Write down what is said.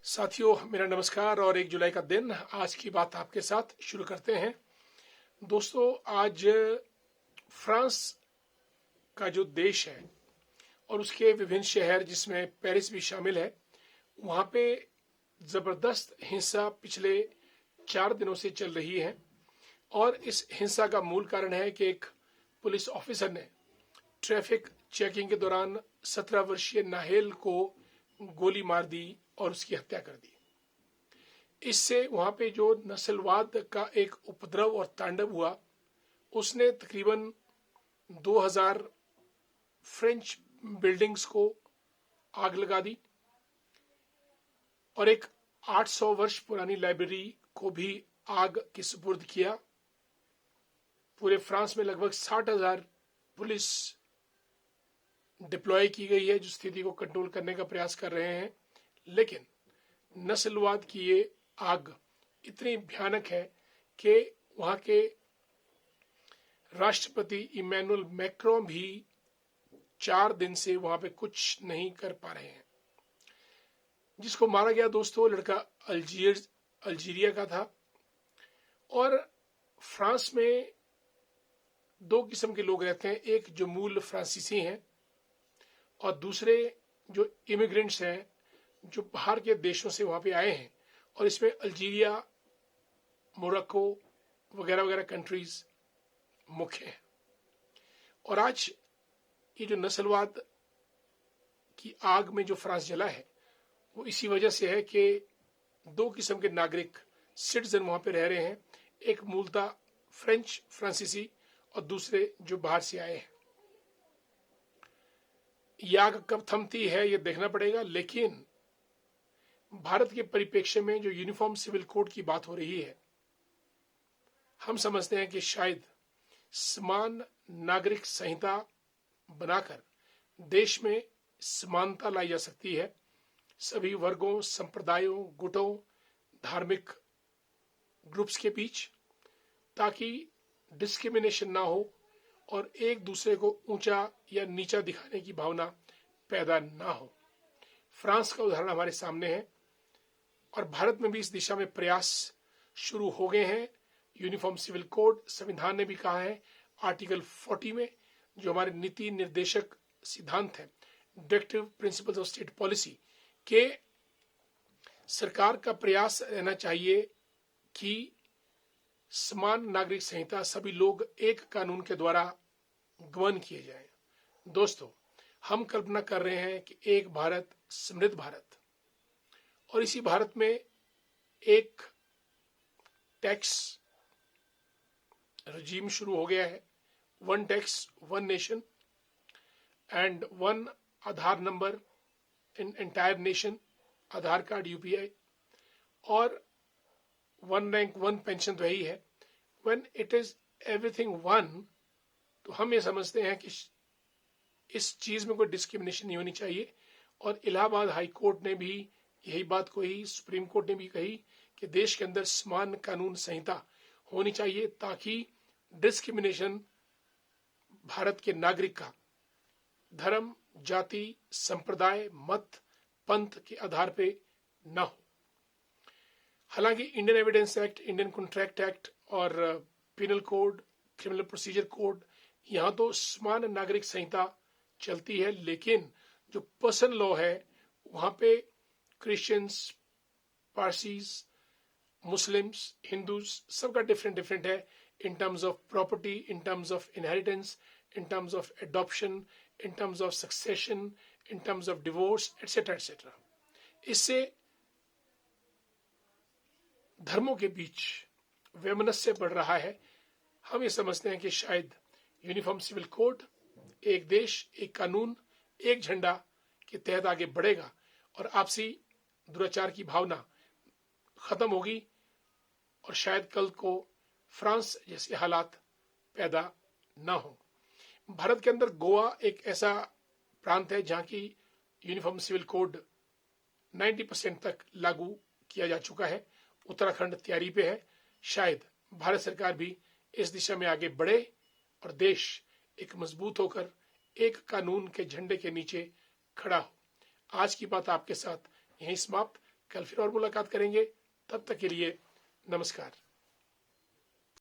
साथियों, मेरा नमस्कार और 1 जुलाई का दिन आज की बात आपके साथ शुरू करते हैं। दोस्तों, आज फ्रांस का जो देश है और उसके विभिन्न शहर जिसमें पेरिस भी शामिल है, वहाँ पे ज़बरदस्त हिंसा पिछले 4 दिनों से चल रही है। और इस हिंसा का मूल कारण है कि एक पुलिस ऑफिसर ने ट्रैफिक चेकिंग के दौरान 17 वर्षीय नाहेल को गोली मार दी और उसकी हत्या कर दी। इससे वहां पे जो नस्लवाद का एक उपद्रव और तांडव हुआ, उसने तकरीबन 2000 फ्रेंच बिल्डिंग्स को आग लगा दी और एक 800 वर्ष पुरानी लाइब्रेरी को भी आग के सुपुर्द किया। पूरे फ्रांस में लगभग 60,000 पुलिस डिप्लॉय की गई है जो स्थिति को कंट्रोल करने का प्रयास कर रहे हैं। लेकिन नस्लवाद की ये आग इतनी भयानक है कि वहां के राष्ट्रपति इमैनुअल मैक्रों भी 4 दिन से वहां पे कुछ नहीं कर पा रहे हैं। जिसको मारा गया दोस्तों, लड़का अल्जीरिया का था। और फ्रांस में 2 किस्म के लोग रहते हैं, एक जो मूल फ्रांसीसी हैं और दूसरे जो इमिग्रेंट्स हैं जो बाहर के देशों से वहां पे आए हैं। और इसमें अल्जीरिया, मोरक्को वगैरह वगैरह कंट्रीज मुख्य हैं। और आज ये जो नस्लवाद की आग में जो फ्रांस जला है, वो इसी वजह से है कि 2 किस्म के नागरिक सिटीजन वहां पे रह रहे हैं, एक मूलतः फ्रेंच फ्रांसीसी और दूसरे जो बाहर से आए हैं। ये आग कब थमती है ये देखना पड़ेगा। लेकिन भारत के परिप्रेक्ष्य में जो यूनिफॉर्म सिविल कोड की बात हो रही है, हम समझते हैं कि शायद समान नागरिक संहिता बनाकर देश में समानता लाई जा सकती है सभी वर्गों, संप्रदायों, गुटों, धार्मिक ग्रुप्स के बीच, ताकि डिस्क्रिमिनेशन ना हो और एक दूसरे को ऊंचा या नीचा दिखाने की भावना पैदा ना हो। फ्रांस का उदाहरण हमारे सामने है और भारत में भी इस दिशा में प्रयास शुरू हो गए हैं। यूनिफॉर्म सिविल कोड, संविधान ने भी कहा है आर्टिकल 40 में, जो हमारे नीति निर्देशक सिद्धांत है, directive principles of state policy, के सरकार का प्रयास रहना चाहिए कि समान नागरिक संहिता सभी लोग एक कानून के द्वारा गवर्न किए जाएं। दोस्तों, हम कल्पना कर रहे हैं कि एक भारत समृद्ध भारत, और इसी भारत में एक टैक्स रजीम शुरू हो गया है, 1 tax 1 nation and 1 Aadhaar number in entire nation, Aadhaar card, UPI, और 1 रैंक 1 पेंशन तो यही है। व्हेन इट इज एवरीथिंग 1, तो हम ये समझते हैं कि इस चीज में कोई डिस्क्रिमिनेशन नहीं होनी चाहिए। और इलाहाबाद हाई कोर्ट ने भी यही बात कही, सुप्रीम कोर्ट ने भी कही कि देश के अंदर समान कानून संहिता होनी चाहिए ताकि डिस्क्रिमिनेशन भारत के नागरिक का धर्म, जाति, संप्रदाय, मत, पंथ के आधार पे न हो। हालांकि Indian Evidence Act, Indian Contract Act और Penal Code, Criminal Procedure Code, यहां तो समान नागरिक संहिता चलती है, लेकिन जो पर्सन लॉ है वहां पे क्रिश्चियंस, पारसीज, मुस्लिम्स, हिंदूज, सबका डिफरेंट डिफरेंट है in terms of property, in terms of inheritance, in terms of adoption, in terms of succession, in terms of divorce, etcetera etcetera. इससे धर्मों के बीच वैमनस्य बढ़ रहा है। हम ये समझते हैं कि शायद यूनिफॉर्म सिविल कोड, एक देश एक कानून एक झंडा के तहत आगे बढ़ेगा और आपसी दुराचार की भावना खत्म होगी और शायद कल को फ्रांस जैसे हालात पैदा ना हो। भारत के अंदर गोवा एक ऐसा प्रांत है जहां की यूनिफॉर्म सिविल कोड 90% तक लागू किया जा चुका है। उत्तराखंड तैयारी पे है। शायद भारत सरकार भी इस दिशा में आगे बढ़े और देश एक मजबूत होकर एक कानून के झंडे के नीचे खड़ा हो। आज की बात आपके साथ यहीं समाप्त। कल फिर और मुलाकात करेंगे। तब तक के लिए नमस्कार।